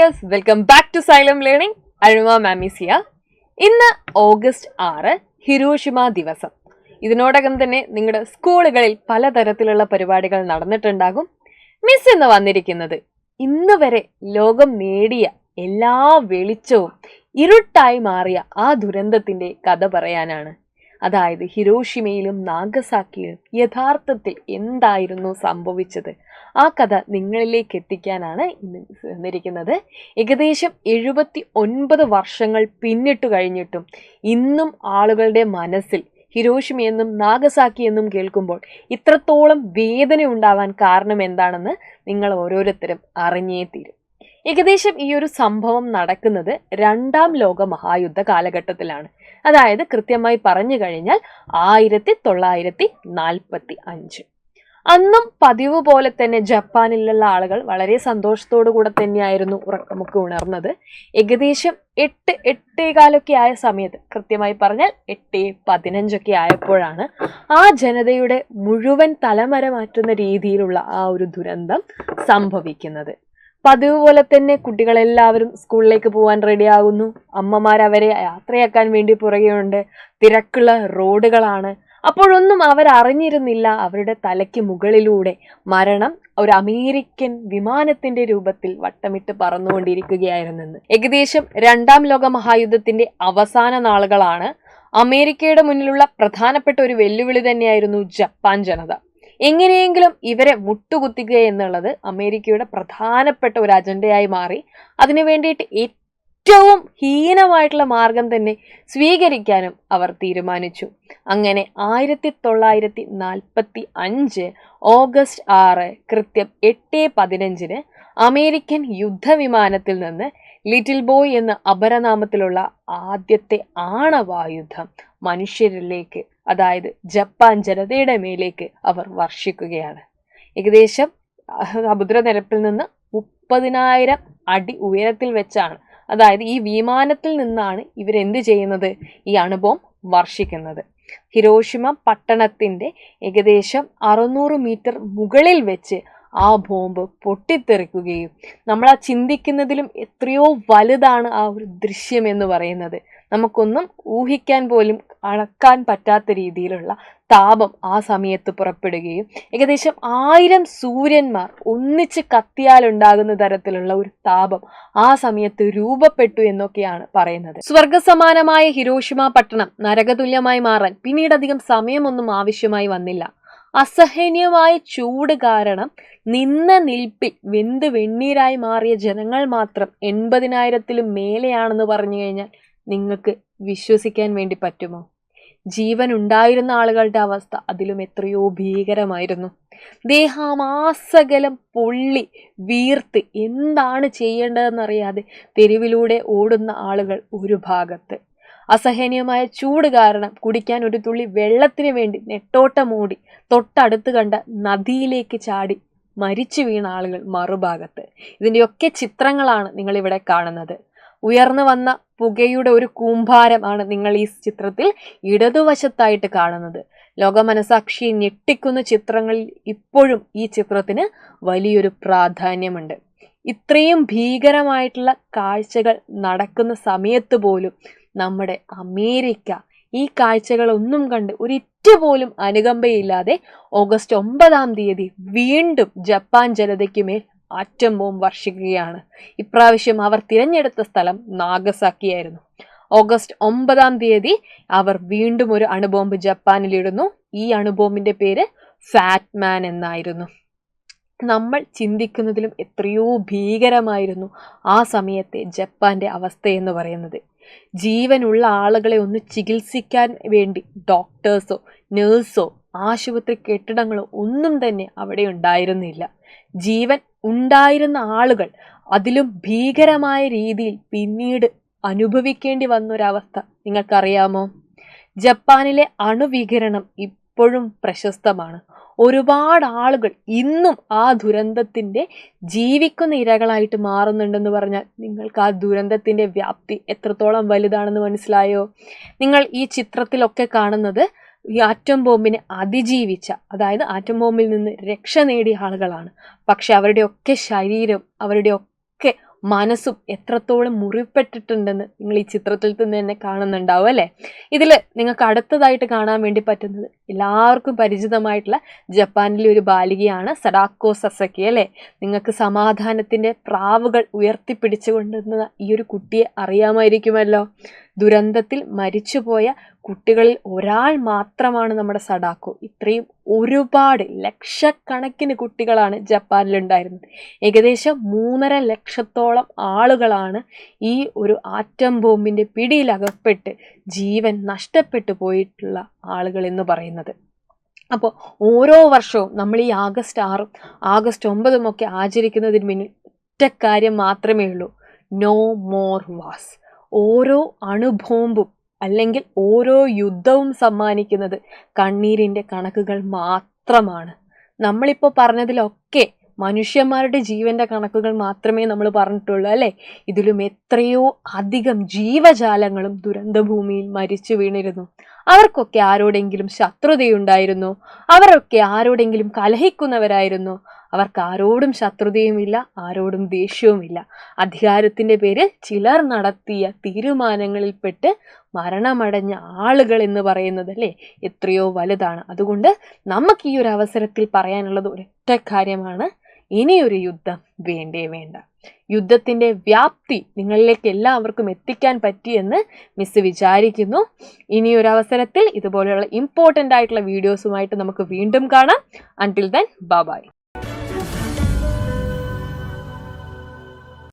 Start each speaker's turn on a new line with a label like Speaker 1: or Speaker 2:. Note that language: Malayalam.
Speaker 1: Dears, welcome back to Xylem learning. അരുമ മാമിസിയ. ഇന്ന് ഓഗസ്റ്റ് 6 ഹിരോഷിമ ദിവസം. ഇതിനോടകം തന്നെ നിങ്ങളുടെ സ്കൂളുകളിൽ പലതരത്തിലുള്ള പരിപാടികൾ നടന്നിട്ടുണ്ടാകും. മിസ് ഇന്ന് വന്നിരിക്കുന്നത് ഇന്ന് വരെ ലോകം നേടിയ എല്ലാ വെളിച്ചവും ഇരുട്ടായി മാറിയ ആ ദുരന്തത്തിന്റെ കഥ പറയാനാണ്. അതായത് ഹിരോഷിമയിലും നാഗസാക്കിയിലും യഥാർത്ഥത്തിൽ എന്തായിരുന്നു സംഭവിച്ചത്, ആ കഥ നിങ്ങളിലേക്ക് എത്തിക്കാനാണ് ഇന്ന് വന്നിരിക്കുന്നത്. ഏകദേശം 79 വർഷങ്ങൾ പിന്നിട്ട് കഴിഞ്ഞിട്ടും ഇന്നും ആളുകളുടെ മനസ്സിൽ ഹിരോഷിമ എന്നും നാഗസാക്കി എന്നും കേൾക്കുമ്പോൾ ഇത്രത്തോളം വേദന ഉണ്ടാവാൻ കാരണം എന്താണെന്ന് നിങ്ങൾ ഓരോരുത്തരും അറിഞ്ഞേ തീരും. ഏകദേശം ഈ ഒരു സംഭവം നടക്കുന്നത് 2ാം ലോക മഹായുദ്ധ കാലഘട്ടത്തിലാണ്. അതായത് കൃത്യമായി പറഞ്ഞു കഴിഞ്ഞാൽ 1945. അന്നും പതിവ് പോലെ തന്നെ ജപ്പാനിലുള്ള ആളുകൾ വളരെ സന്തോഷത്തോടു കൂടെ തന്നെയായിരുന്നു ഉറക്കമൊക്കെ ഉണർന്നത്. ഏകദേശം 8-8:15 ആയ സമയത്ത്, കൃത്യമായി പറഞ്ഞാൽ 8:15 ആയപ്പോഴാണ് ആ ജനതയുടെ മുഴുവൻ തലമര മാറ്റുന്ന രീതിയിലുള്ള ആ ഒരു ദുരന്തം സംഭവിക്കുന്നത്. പതിവ് പോലെ തന്നെ കുട്ടികളെല്ലാവരും സ്കൂളിലേക്ക് പോകാൻ റെഡിയാകുന്നു. അമ്മമാരവരെ യാത്രയാക്കാൻ വേണ്ടി പുറകെയുണ്ട്. തിരക്കുള്ള റോഡുകളാണ്. അപ്പോഴൊന്നും അവരറിഞ്ഞിരുന്നില്ല അവരുടെ തലയ്ക്ക് മുകളിലൂടെ മരണം ഒരു അമേരിക്കൻ വിമാനത്തിന്റെ രൂപത്തിൽ വട്ടമിട്ട് പറന്നുകൊണ്ടിരിക്കുകയായിരുന്നെന്ന്. ഏകദേശം 2ാം ലോക മഹായുദ്ധത്തിന്റെ അവസാന നാളുകളാണ്. അമേരിക്കയുടെ മുന്നിലുള്ള പ്രധാനപ്പെട്ട ഒരു വെല്ലുവിളി തന്നെയായിരുന്നു ജപ്പാൻ ജനത. എങ്ങനെയെങ്കിലും ഇവരെ മുട്ടുകുത്തിക്കുക എന്നുള്ളത് അമേരിക്കയുടെ പ്രധാനപ്പെട്ട ഒരു അജണ്ടയായി മാറി. അതിനു വേണ്ടിയിട്ട് ഏറ്റവും ഹീനമായിട്ടുള്ള മാർഗം തന്നെ സ്വീകരിക്കാനും അവർ തീരുമാനിച്ചു. അങ്ങനെ 1945 ഓഗസ്റ്റ് 6 കൃത്യം 8:15 അമേരിക്കൻ യുദ്ധവിമാനത്തിൽ നിന്ന് ലിറ്റിൽ ബോയ് എന്ന അപരനാമത്തിലുള്ള ആദ്യത്തെ ആണവായുധം മനുഷ്യരിലേക്ക്, അതായത് ജപ്പാൻ ജനതയുടെ മേലേക്ക് അവർ വർഷിക്കുകയാണ്. ഏകദേശം സമുദ്രനിരപ്പിൽ നിന്ന് 30,000 അടി ഉയരത്തിൽ വെച്ചാണ്, അതായത് ഈ വിമാനത്തിൽ നിന്നാണ് ഇവരെന്ത് ചെയ്യുന്നത്, ഈ അണുബോംബ് വർഷിക്കുന്നത്. ഹിരോഷിമ പട്ടണത്തിന്റെ ഏകദേശം 600 മീറ്റർ മുകളിൽ വെച്ച് ആ ബോംബ് പൊട്ടിത്തെറിക്കുകയും നമ്മൾ ആ ചിന്തിക്കുന്നതിലും എത്രയോ വലുതാണ് ആ ഒരു ദൃശ്യം എന്ന് പറയുന്നത്. നമുക്കൊന്നും ഊഹിക്കാൻ പോലും അളക്കാൻ പറ്റാത്ത രീതിയിലുള്ള താപം ആ സമയത്ത് പുറപ്പെടുകയും ഏകദേശം 1000 സൂര്യന്മാർ ഒന്നിച്ച് കത്തിയാലുണ്ടാകുന്ന തരത്തിലുള്ള ഒരു താപം ആ സമയത്ത് രൂപപ്പെട്ടു എന്നൊക്കെയാണ് പറയുന്നത്. സ്വർഗസമാനമായ ഹിരോഷിമ പട്ടണം നരകതുല്യമായി മാറാൻ പിന്നീട് അധികം സമയമൊന്നും ആവശ്യമായി വന്നില്ല. അസഹനീയമായ ചൂട് കാരണം നിന്ന നിൽപ്പിൽ വെന്ത് വെണ്ണീരായി മാറിയ ജനങ്ങൾ മാത്രം 80,000-ത്തിലും മേലെയാണെന്ന് പറഞ്ഞു കഴിഞ്ഞാൽ നിങ്ങൾക്ക് വിശ്വസിക്കാൻ വേണ്ടി പറ്റുമോ? ജീവൻ ഉണ്ടായിരുന്ന ആളുകളുടെ അവസ്ഥ അതിലും എത്രയോ ഭീകരമായിരുന്നു. ദേഹമാസകലം പൊള്ളി വീർത്ത് എന്താണ് ചെയ്യേണ്ടതെന്നറിയാതെ തെരുവിലൂടെ ഓടുന്ന ആളുകൾ ഒരു ഭാഗത്ത്. അസഹനീയമായ ചൂട് കാരണം കുടിക്കാൻ ഒരു തുള്ളി വെള്ളത്തിന് വേണ്ടി നെട്ടോട്ടമോടി തൊട്ടടുത്ത് കണ്ട നദിയിലേക്ക് ചാടി മരിച്ചു വീണ ആളുകൾ മറുഭാഗത്ത്. ഇതിൻ്റെയൊക്കെ ചിത്രങ്ങളാണ് നിങ്ങളിവിടെ കാണുന്നത്. ഉയർന്നു വന്ന പുകയുടെ ഒരു കൂമ്പാരം ആണ് നിങ്ങൾ ഈ ചിത്രത്തിൽ ഇടതുവശത്തായിട്ട് കാണുന്നത്. ലോക മനസാക്ഷിയെ ഞെട്ടിക്കുന്ന ചിത്രങ്ങളിൽ ഇപ്പോഴും ഈ ചിത്രത്തിന് വലിയൊരു പ്രാധാന്യമുണ്ട്. ഇത്രയും ഭീകരമായിട്ടുള്ള കാഴ്ചകൾ നടക്കുന്ന സമയത്ത് പോലും നമ്മുടെ അമേരിക്ക ഈ കാഴ്ചകളൊന്നും കണ്ട് ഒരിറ്റ് പോലും അനുകമ്പയില്ലാതെ ഓഗസ്റ്റ് 9 വീണ്ടും ജപ്പാൻ ജനതയ്ക്ക് മേൽ ആറ്റം ബോംബ് വർഷിക്കുകയാണ്. ഇപ്രാവശ്യം അവർ തിരഞ്ഞെടുത്ത സ്ഥലം നാഗസാക്കിയായിരുന്നു. ഓഗസ്റ്റ് 9 അവർ വീണ്ടും ഒരു അണുബോംബ് ജപ്പാനിലിടുന്നു. ഈ അണുബോംബിന്റെ പേര് ഫാറ്റ് മാൻ എന്നായിരുന്നു. നമ്മൾ ചിന്തിക്കുന്നതിലും എത്രയോ ഭീകരമായിരുന്നു ആ സമയത്തെ ജപ്പാന്റെ അവസ്ഥ എന്ന് പറയുന്നത്. ജീവനുള്ള ആളുകളെ ഒന്ന് ചികിത്സിക്കാൻ വേണ്ടി ഡോക്ടേഴ്സോ നേഴ്സോ ആശുപത്രി കെട്ടിടങ്ങളോ ഒന്നും തന്നെ അവിടെ ഉണ്ടായിരുന്നില്ല. ജീവൻ ഉണ്ടായിരുന്ന ആളുകൾ അതിലും ഭീകരമായ രീതിയിൽ പിന്നീട് അനുഭവിക്കേണ്ടി വന്നൊരവസ്ഥ നിങ്ങൾക്കറിയാമോ? ജപ്പാനിലെ അണുവികിരണം ഇപ്പോഴും പ്രശസ്തമാണ്. ഒരുപാട് ആളുകൾ ഇന്നും ആ ദുരന്തത്തിന്റെ ജീവിക്കുന്ന ഇരകളായിട്ട് മാറുന്നുണ്ടെന്ന് പറഞ്ഞാൽ നിങ്ങൾക്ക് ആ ദുരന്തത്തിന്റെ വ്യാപ്തി എത്രത്തോളം വലുതാണെന്ന് മനസ്സിലായോ? നിങ്ങൾ ഈ ചിത്രത്തിലൊക്കെ കാണുന്നത് ഈ ആറ്റം ബോംബിനെ അതിജീവിച്ച, അതായത് ആറ്റം ബോംബിൽ നിന്ന് രക്ഷ നേടിയ ആളുകളാണ്. പക്ഷെ അവരുടെയൊക്കെ ശരീരം, അവരുടെയൊക്കെ മനസ്സും എത്രത്തോളം മുറിപ്പെട്ടിട്ടുണ്ടെന്ന് നിങ്ങൾ ഈ ചിത്രത്തിൽ തന്നെ കാണുന്നുണ്ടാവും അല്ലേ. ഇതിൽ നിങ്ങൾക്ക് അടുത്തതായിട്ട് കാണാൻ വേണ്ടി പറ്റുന്നത് എല്ലാവർക്കും പരിചിതമായിട്ടുള്ള ജപ്പാനിലെ ഒരു ബാലികയാണ് സഡാക്കോ സസക്കി അല്ലേ. നിങ്ങൾക്ക് സമാധാനത്തിൻ്റെ പ്രാവുകൾ ഉയർത്തിപ്പിടിച്ചുകൊണ്ടിരുന്ന ഈ ഒരു കുട്ടിയെ അറിയാമായിരിക്കുമല്ലോ. ദുരന്തത്തിൽ മരിച്ചുപോയ കുട്ടികളിൽ ഒരാൾ മാത്രമാണ് നമ്മുടെ സഡാക്കോ. ഇത്രയും ഒരുപാട് ലക്ഷക്കണക്കിന് കുട്ടികളാണ് ജപ്പാനിലുണ്ടായിരുന്നത്. ഏകദേശം 3.5 ലക്ഷത്തോളം ആളുകളാണ് ഈ ഒരു ആറ്റം ബോംബിൻ്റെ പിടിയിലകപ്പെട്ട് ജീവൻ നഷ്ടപ്പെട്ടു പോയിട്ടുള്ള ആളുകൾ എന്ന് പറയുന്നത്. അപ്പോൾ ഓരോ വർഷവും നമ്മൾ ഈ ആഗസ്റ്റ് 6 ആഗസ്റ്റ് 9 ഒക്കെ ആചരിക്കുന്നതിന് പിന്നിൽ ഒറ്റ കാര്യം മാത്രമേ ഉള്ളൂ, നോ മോർ വാസ്. ഓരോ അണുബോംബും അല്ലെങ്കിൽ ഓരോ യുദ്ധവും സമ്മാനിക്കുന്നത് കണ്ണീരിൻ്റെ കണക്കുകൾ മാത്രമാണ്. നമ്മളിപ്പോൾ പറഞ്ഞതിലൊക്കെ മനുഷ്യന്മാരുടെ ജീവന്റെ കണക്കുകൾ മാത്രമേ നമ്മൾ പറഞ്ഞിട്ടുള്ളൂ അല്ലേ. ഇതിലും എത്രയോ അധികം ജീവജാലങ്ങളും ദുരന്തഭൂമിയിൽ മരിച്ചു വീണിരുന്നു. അവർക്കൊക്കെ ആരോടെങ്കിലും ശത്രുതയുണ്ടായിരുന്നു, അവരൊക്കെ ആരോടെങ്കിലും കലഹിക്കുന്നവരായിരുന്നു. അവർക്ക് ആരോടും ശത്രുതയുമില്ല, ആരോടും ദേഷ്യവുമില്ല. അധികാരത്തിൻ്റെ പേരിൽ ചിലർ നടത്തിയ തീരുമാനങ്ങളിൽപ്പെട്ട് മരണമടഞ്ഞ ആളുകൾ എന്ന് പറയുന്നത് അല്ലേ എത്രയോ വലുതാണ്. അതുകൊണ്ട് നമുക്ക് ഈ ഒരു അവസരത്തിൽ പറയാനുള്ളത് ഒരൊറ്റ കാര്യമാണ്, ഇനിയൊരു യുദ്ധം വേണ്ടേ വേണ്ട. യുദ്ധത്തിൻ്റെ വ്യാപ്തി നിങ്ങളിലേക്ക് എല്ലാവർക്കും എത്തിക്കാൻ പറ്റിയെന്ന് മിസ് വിചാരിക്കുന്നു. ഇനിയൊരു അവസരത്തിൽ ഇതുപോലെയുള്ള ഇമ്പോർട്ടൻ്റ് ആയിട്ടുള്ള വീഡിയോസുമായിട്ട് നമുക്ക് വീണ്ടും കാണാം. Until then bye.